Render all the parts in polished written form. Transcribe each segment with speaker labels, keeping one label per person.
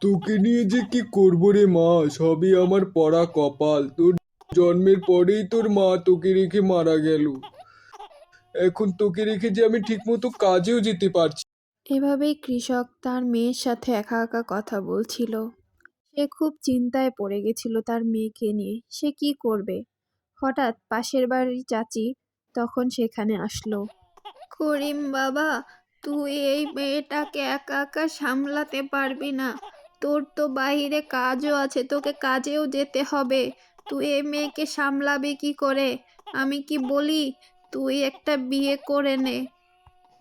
Speaker 1: তোকে নিয়ে যে কি করবো রে মা, সবই আমার পড়া কপাল। তোর জন্মের পরেই তোর মা তোকে রেখে মারা গেল। এখন তোকে রেখে যে আমি ঠিকমতো কাজেও যেতে পারছি।
Speaker 2: এভাবেই কৃষক তার মেয়ের সাথে একা একা কথা বলছিল। সে খুব চিন্তায় পড়ে গেছিল তার মেয়েকে নিয়ে। সে কি করবে? হঠাৎ পাশের বাড়ির চাচি তখন সেখানে আসলো। করিম বাবা, তুই এই মেয়েটাকে একা একা সামলাতে পারবি না। তোর তো বাইরে কাজও আছে, তোকে কাজেও যেতে হবে। তুই এই মেয়েকে সামলাবি কি করে? আমি কি বলি, তুই একটা বিয়ে করে নে।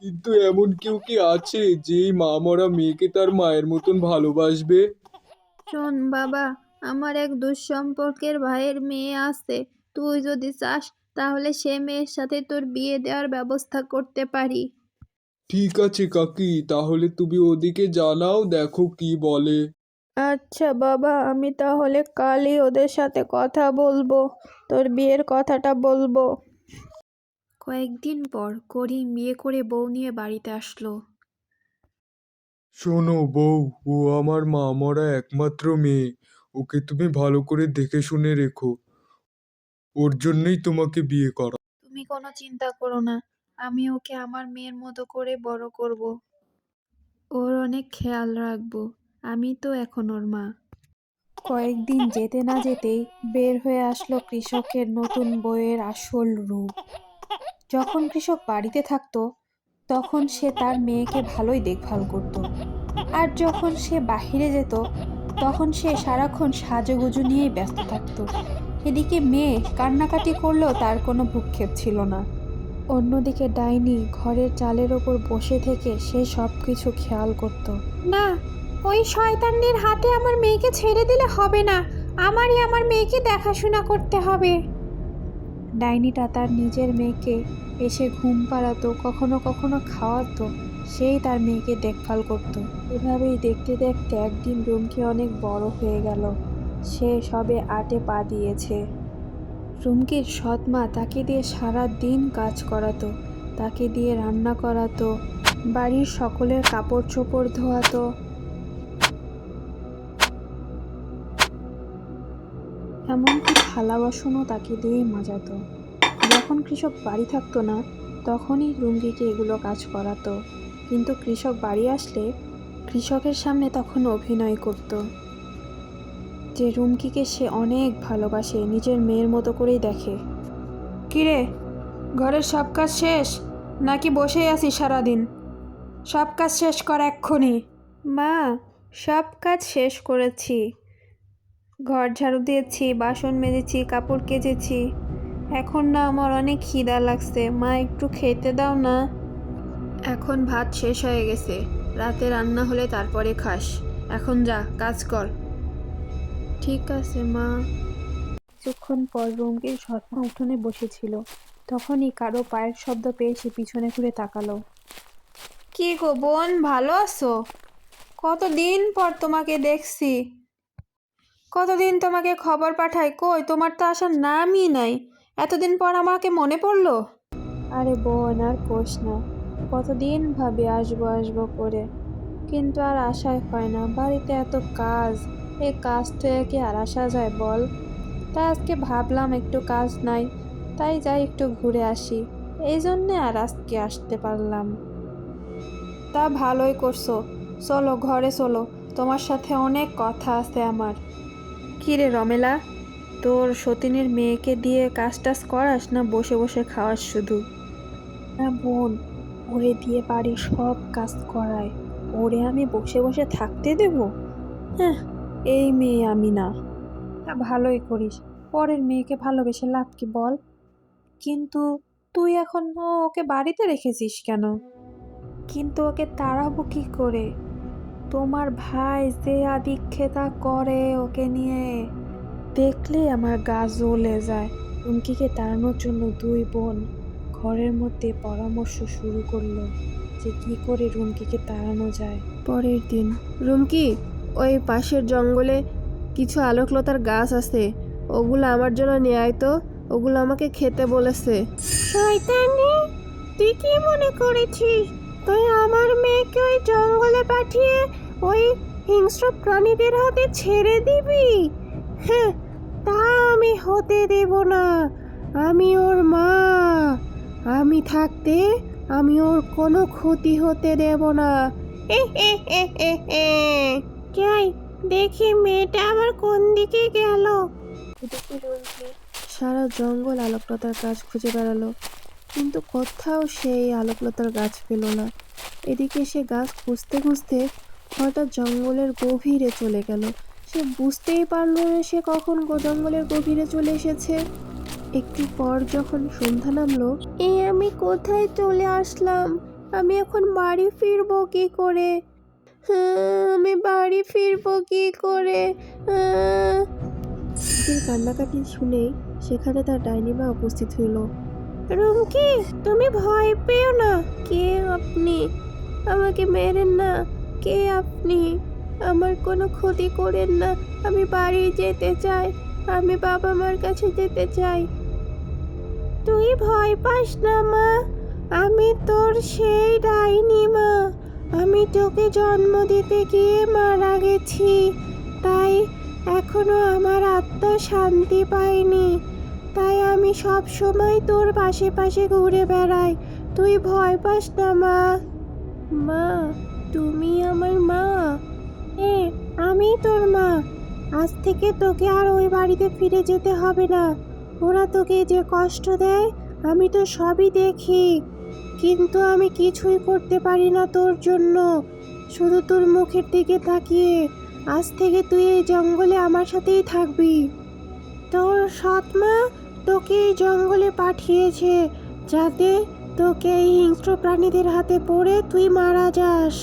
Speaker 1: কিন্তু এমন কেউ কি আছে যে এই মা মরা মেয়েকে তার মায়ের মতন ভালোবাসবে?
Speaker 2: শোন বাবা, আমার এক দুঃসম্পর্কের ভাইয়ের মেয়ে আছে। তুই যদি চাস তাহলে সে মেয়ের সাথে তোর বিয়ে দেওয়ার ব্যবস্থা করতে পারি।
Speaker 1: ঠিক আছে কাকি, তাহলে তুমি ওদিকে জানাও, দেখো কি বলে।
Speaker 2: আচ্ছা বাবা, আমি তাহলে কালই ওদের সাথে কথা বলবো, তোর বিয়ের কথাটা বলবো। কয়েকদিন পর করিম বিয়ে করে বউ নিয়ে বাড়িতে আসলো।
Speaker 1: শোনো বউ, ও আমার মা মরা একমাত্র মেয়ে। ওকে তুমি ভালো করে দেখে শুনে রেখো। ওর জন্যই তোমাকে বিয়ে করা।
Speaker 2: তুমি কোনো চিন্তা করো না, আমি ওকে আমার মেয়ের মতো করে বড় করব। ওর অনেক খেয়াল রাখবো। আমি তো এখন ওর মা। কয়েকদিন যেতে না যেতেই বের হয়ে আসলো কৃষকের নতুন বউয়ের আসল রূপ। যখন কৃষক বাড়িতে থাকতো তখন সে তার মেয়েকে ভালোই দেখভাল করত। আর যখন সে বাহিরে যেত তখন সে সারাক্ষণ সাজুগুজু নিয়েই ব্যস্ত থাকতো। এদিকে মেয়ে কান্নাকাটি করলেও তার কোনো ভ্রুক্ষেপ ছিল না। অন্যদিকে ডাইনি ঘরের চালের ওপর বসে থেকে সে সব কিছু খেয়াল করত। না, ওই শয়তানদের হাতে আমার মেয়েকে ছেড়ে দিলে হবে না। আমারই আমার মেয়েকে দেখাশোনা করতে হবে। ডাইনিটা তার নিজের মেয়েকে এসে ঘুম পাড়াতো, কখনো কখনো খাওয়াতো। সেই তার মেয়েকে দেখভাল করত। এভাবেই দেখতে দেখতে একদিন রুমকি অনেক বড় হয়ে গেল। সে সবে 8-এ পা দিয়েছে। রুমকির সৎ মা তাকে দিয়ে সারা দিন কাজ করাতো, তাকে দিয়ে রান্না করাতো, বাড়ির সকলের কাপড় চোপড় ধোয়াতো। এমনকি থালা বাসনও তাকে দিয়েই মাজাতো। যখন কৃষক বাড়ি থাকতো না তখনই রুমকিকে এগুলো কাজ করাতো। কিন্তু কৃষক বাড়ি আসলে কৃষকের সামনে তখন অভিনয় করত যে রুমকিকে সে অনেক ভালোবাসে, নিজের মেয়ের মতো করেই দেখে। কিরে, ঘরের সব কাজ শেষ নাকি বসেই আছিস সারাদিন? সব কাজ শেষ কর এক্ষুনি। মা, সব কাজ শেষ করেছি। ঘর ঝাড়ু দিয়েছি, বাসন মেজেছি, কাপড় কেচেছি। এখন না আমার অনেক খিদা লাগছে, মা একটু খেতে দাও না। এখন ভাত শেষ হয়ে গেছে, রাতে রান্না হলে তারপরে খাস। এখন যা কাজ কর। ঠিক আছে মা। কিছুক্ষণ পর রুমকির সৎমা উঠোনে বসেছিল। তখনই কারো পায়ের শব্দ পেয়ে সে পিছনে ঘুরে তাকালো। কি গো বোন, ভালো আছো? কতদিন পর তোমাকে দেখছি। কতদিন তোমাকে খবর পাঠাই, কই তোমার তো আসার নামই নাই। এতদিন পর আমাকে মনে পড়লো? আরে বোন আর কোস না, কতদিন ভাবি আসবো আসবো করে, কিন্তু আর আশাই হয় না। বাড়িতে এত কাজ, এই কাজ থেকে কি আর আসা যায় বল? তাই আজকে ভাবলাম একটু কাজ নাই, তাই যাই একটু ঘুরে আসি। এই জন্যে আর আজকে আসতে পারলাম। তা ভালোই করছো, চলো ঘরে চলো, তোমার সাথে অনেক কথা আছে আমার। কিরে রমেলা, তোর সতীনের মেয়েকে দিয়ে কাজ টাজ করাস না বসে বসে খাওয়াস শুধু? না বোন, ওরে দিয়ে বাড়ির সব কাজ করায়। ওরে আমি বসে বসে থাকতে দেব? হ্যাঁ, এই মেয়ে আমি না। তা ভালোই করিস, পরের মেয়েকে ভালোবেসে লাভ কি বল? কিন্তু তুই এখনো ওকে বাড়িতে রেখেছিস কেন? কিন্তু ওকে তাড়াবো কি করে? তোমার ভাই যে আদিক্ষেতা করে ওকে নিয়ে, দেখলে আমার গা জ্বলে যায়। রুমকিকে তাড়ানোর জন্য দুই বোন ঘরের মধ্যে পরামর্শ শুরু করলো যে কি করে রুমকিকে তাড়ানো যায়। পরের দিন, রুমকি, ওই পাশের জঙ্গলে কিছু আলোকলতার গাছ আছে, ওগুলো আমার জন্য নিয়ে আয় তো। ওগুলো আমাকে খেতে বলেছে। শয়তানি, তুই কি মনে করেছিস তুই আমার মেয়েকে ওই জঙ্গলে পাঠিয়ে ওই হিংস্র প্রাণীদের হাতে ছেড়ে দিবি? হ্যাঁ, তা আমি হতে দেব না। আমি ওর মা। আমি থাকতে আমি ওর কোনো ক্ষতি হতে দেব না। যাই দেখি মেয়েটা আবার কোন দিকে গেল। এদিকে রুমকি সারা জঙ্গল আলোকলতার গাছ খুঁজে বেড়ালো, কিন্তু কোথাও সেই আলোকলতার গাছ পেল না। এদিকে সে গাছ খুঁজতে খুঁজতে হঠাৎ জঙ্গলের গভীরে চলে গেল। সে বুঝতেই পারল না সে কখন জঙ্গলের গভীরে চলে এসেছে। একটু পর যখন সন্ধ্যা নামলো, আমি কোথায় চলে আসলাম? আমি এখন বাড়ি ফিরবো কি করে? আমি বাড়ি ফিরবো কি করে? কান্নাকাটি শুনেই সেখানে তার ডাইনি মা উপস্থিত হইল। রুমকি, তুমি ভয় পেও না। কে আপনি? আমাকে মেরেন না। কে আপনি? আমার কোনো ক্ষতি করেন না। আমি বাড়ি যেতে চাই। আমি বাবা মার কাছে যেতে চাই। তুই ভয় পাস না মা। আমি তোর সেই ডাইনি মা। আমি তোকে জন্ম দিতে গিয়ে মারা গেছি, তাই এখনো আমার আত্মা শান্তি পায়নি। তাই আমি সব সময় তোর পাশে পাশে ঘুরে বেড়াই। তুই ভয় পাস না মা। মা, তুমি আমার মা? হ্যাঁ, আমি তোর মা। আজ থেকে তোকে আর ওই বাড়িতে ফিরে যেতে হবে না। ওরা তোকে যে কষ্ট দেয় আমি তো সবই দেখি, কিন্তু আমি কিছুই করতে পারি না তোর জন্য। শুধু তোর মুখের দিকে তাকিয়ে আজ থেকে তুই এই জঙ্গলে আমার সাথেই থাকবি। তোর সৎ মা তোকে এই জঙ্গলে পাঠিয়েছে যাতে তোকে এই হিংস্র প্রাণীদের হাতে পড়ে তুই মারা যাস।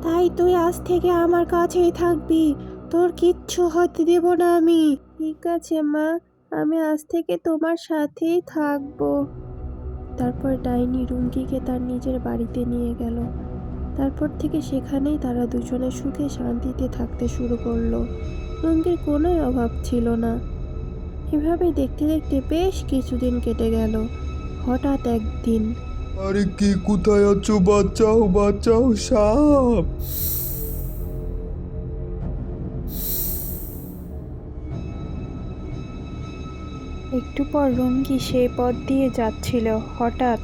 Speaker 2: তাই তুই আজ থেকে আমার কাছেই থাকবি। তোর কিচ্ছু হতে দেব না আমি। ঠিক আছে মা, আমি আজ থেকে তোমার সাথেই থাকবো। তারপর ডাইনি রুমকিকে তার নিজের বাড়িতে নিয়ে গেল। তারপর থেকে সেখানেই তারা দুজনে সুখে শান্তিতে থাকতে শুরু করলো। রুমকির কোনোই অভাব ছিল না। এভাবে দেখতে দেখতে বেশ কিছুদিন কেটে গেল। হঠাৎ একদিন,
Speaker 1: আরে কে কোথায় আছো? বাঁচাও বাঁচাও, সাপ!
Speaker 2: একটু পর রুমকি সেই পথ দিয়ে যাচ্ছিল। হঠাৎ,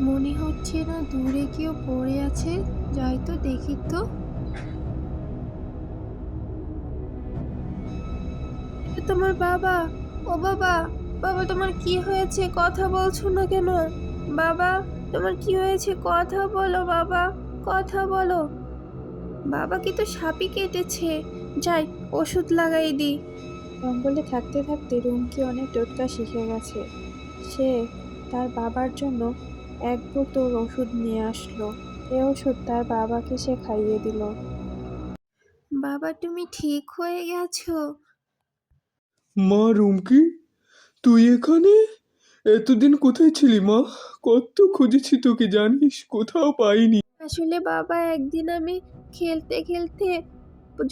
Speaker 2: মনে হচ্ছে না দূরে কেউ পড়ে আছে। যাই তো দেখি তো। তোমার বাবা। ও বাবা, বাবা তোমার কি হয়েছে? কথা বলছো না কেন? বাবা, তোমার কি হয়েছে? কথা বলো বাবা, কথা বলো। বাবাকে তো সাপই কেটেছে। যাই ওষুধ লাগাই দি। জঙ্গলে থাকতে থাকতে রুমকি অনেক টোটকা শিখে গেছে। সে তার বাবার জন্য এক বোতল ওষুধ নিয়ে আসলো। এই ওষুধ তার বাবাকে সে খাইয়ে দিল। বাবা, তুমি ঠিক হয়ে গেছো?
Speaker 1: মা রুমকি, তুই এখানে? এতদিন কোথায় ছিলি মা? কত খুঁজেছি তোকে জানিস, কোথাও পাইনি।
Speaker 2: আসলে বাবা, একদিন আমি খেলতে খেলতে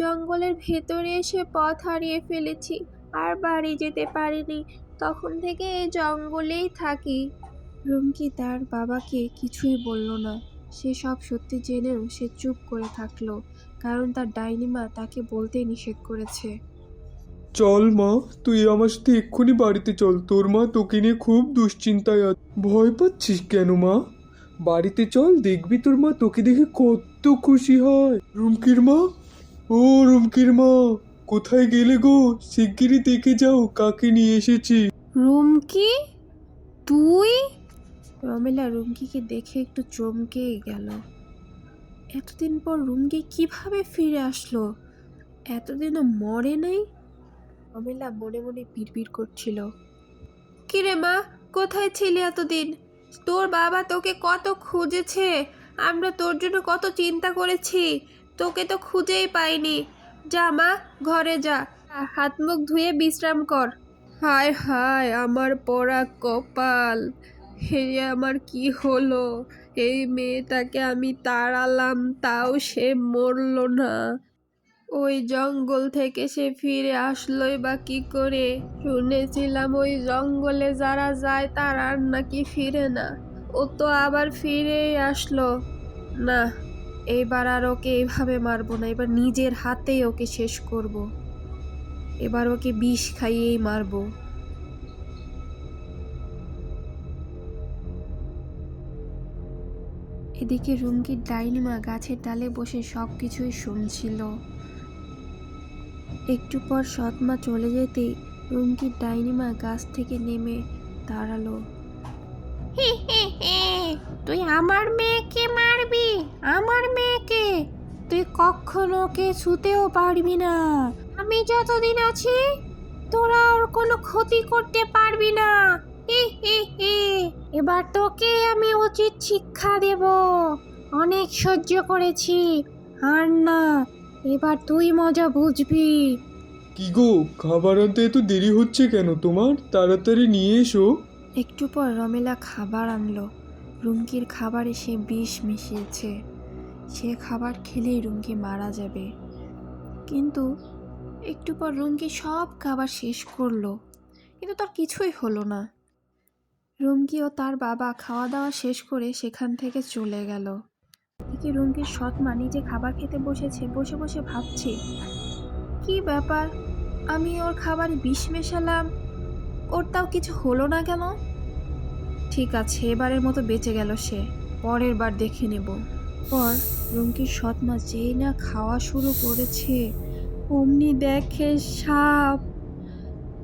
Speaker 2: জঙ্গলের ভেতরে এসে পথ হারিয়ে ফেলেছি, আর বাড়ি যেতে পারিনি। তখন থেকে এই জঙ্গলেই থাকি। রুমকি তার বাবাকে কিছুই বলল না। সে সব সত্যি জেনেও সে চুপ করে থাকলো, কারণ তার ডাইনি মা তাকে বলতে নিষেধ করেছে।
Speaker 1: চল মা, তুই আমার সাথে এক্ষুনি বাড়িতে চল। তোর মা তোকে নিয়ে খুব দুশ্চিন্তায় আছে। ভয় পাচ্ছিস কেন মা? বাড়িতে চল, দেখবি তোর মা তোকে দেখে কত খুশি হয়। রুমকির মা, ও রুমকির মা, কোথায় গেলে গো? শিগগিরই দেখে যাও কাকে নিয়ে এসেছি।
Speaker 2: রুমকি, তুই? রমেলা রুমকিকে দেখে একটু চমকেই গেল। এতদিন পর রুমকি কিভাবে ফিরে আসলো? এতদিনও মরে নাই। রমেলা মনে মনে বিড়বিড় করছিল। কিরে মা, কোথায় ছিলি এতদিন? তোর বাবা তোকে কত খুঁজেছে। আমরা তোর জন্য কত চিন্তা করেছি, তোকে তো খুঁজেই পাইনি। যা মা, ঘরে যা, হাত মুখ ধুয়ে বিশ্রাম কর। হায় হায়, আমার পোড়া কপাল! হে, আমার কি হলো? এই মেয়েটাকে আমি তাড়ালাম, তাও সে মরলো না। ওই জঙ্গল থেকে সে ফিরে আসলোই বা কি করে? শুনেছিলাম ওই জঙ্গলে যারা যায় তারা আর নাকি ফিরে না। ও তো আবার ফিরেই আসলো। না, এবার আর ওকে এভাবে মারবো না, এবার নিজের হাতেই ওকে শেষ করব। এবার ওকে বিষ খাইয়েই মারবো। এদিকে রুমকির ডাইনিমা গাছের ডালে বসে সব কিছুই শুনছিল। একটু পর সৎমা চলে যেতেই রুমকির ডাইনিমা গাছ থেকে নেমে দাঁড়ালো। তুই আমার মেয়েকে মারবি? আমার মেয়েকে? তুই কখনো ওকে ছুতেও পারবি না। আমি যতদিন আছি তোরা ওর কোনো ক্ষতি করতে পারবি না। এবার তোকে আমি উচিত শিক্ষা দেব। অনেক সহ্য করেছি, আর না, এবার তুই মজা বুঝবি।
Speaker 1: কি গো, খাবার আনতে এত দেরি হচ্ছে কেন তোমার? তাড়াতাড়ি নিয়ে এসো।
Speaker 2: একটু পর রমেলা খাবার আনলো। রুমকির খাবারে সে বিষ মিশিয়েছে। সে খাবার খেলেই রুমকি মারা যাবে। কিন্তু একটু পর রুমকি সব খাবার শেষ করলো, কিন্তু তার কিছুই হলো না। রুমকি ও তার বাবা খাওয়া দাওয়া শেষ করে সেখান থেকে চলে গেল। এদিকে রুমকির সৎমা নিজে খাবার খেতে বসেছে, বসে বসে ভাবছে, কি ব্যাপার, আমি ওর খাবারে বিষ মেশালাম, ওর তাও কিছু হলো না কেন? ঠিক আছে, এবারের মতো বেঁচে গেল সে, পরের বার দেখে নেব। পর রুমকির সৎমা যেই না খাওয়া শুরু করেছে, অমনি দেখে সাপ।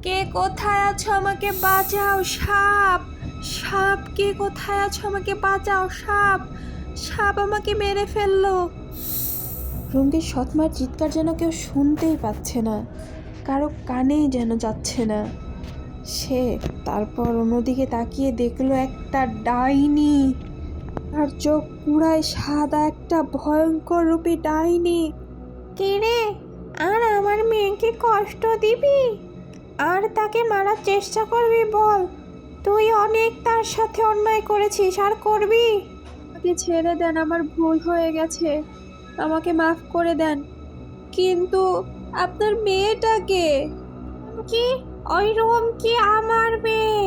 Speaker 2: কে কোথায় আছো, আমাকে বাঁচাও! সাপ, সাপ, কে কোথায় আছো, আমাকে বাঁচাও! সাপ, সাপ আমাকে মেরে ফেললো। রুমকির সৎমার চিৎকার যেন কেউ শুনতেই পাচ্ছে না, কারো কানেই যেন যাচ্ছে না। সে তারপর অন্যদিকে তাকিয়ে দেখলো একটা ডাইনি। তার চোখ পুরাই সাদা, একটা ভয়ঙ্কর রূপী ডাইনি। কে রে, আর আমার মেয়েকে কষ্ট দিবি? আর তাকে মারার চেষ্টা করবি? বল, তুই অনেক তার সাথে অন্যায় করেছিস, আর করবি? আমাকে ছেড়ে দেন, আমার ভুল হয়ে গেছে, আমাকে মাফ করে দেন। কিন্তু আপনার মেয়েটাকে? কি? ওই রুমকি আমার মেয়ে।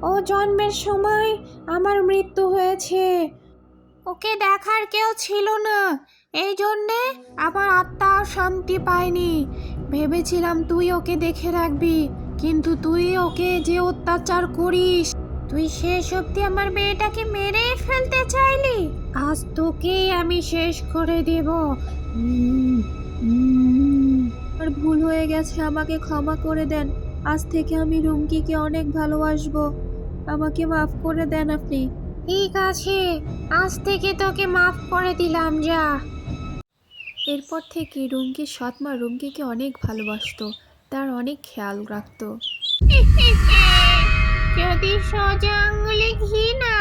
Speaker 2: ও জন্মের সময় আমার মৃত্যু হয়েছে। ওকে দেখার কেউ ছিল না, এই জন্যে আমার আত্মা শান্তি পায়নি। ভেবেছিলাম তুই ওকে দেখে রাখবি, কিন্তু তুই ওকে যে অত্যাচার করিস, তুই শেষ অবধি আমার মেয়েটাকে মেরে ফেলতে চাইলি। আজ তোকেই আমি শেষ করে দেব। আর ভুল হয়ে গেছে, আমাকে ক্ষমা করে দেন। আজ থেকে আমি রুমকিকে অনেক ভালোবাসবো, আমাকে মাফ করে দেন আপনি। ঠিক আছে, আজ থেকে তোকে মাফ করে দিলাম, যা। এরপর থেকে রুমকির সৎমা রুমকিকে অনেক ভালোবাসতো, তার অনেক খেয়াল রাখতো। যদি সোজা আঙুলে ঘি না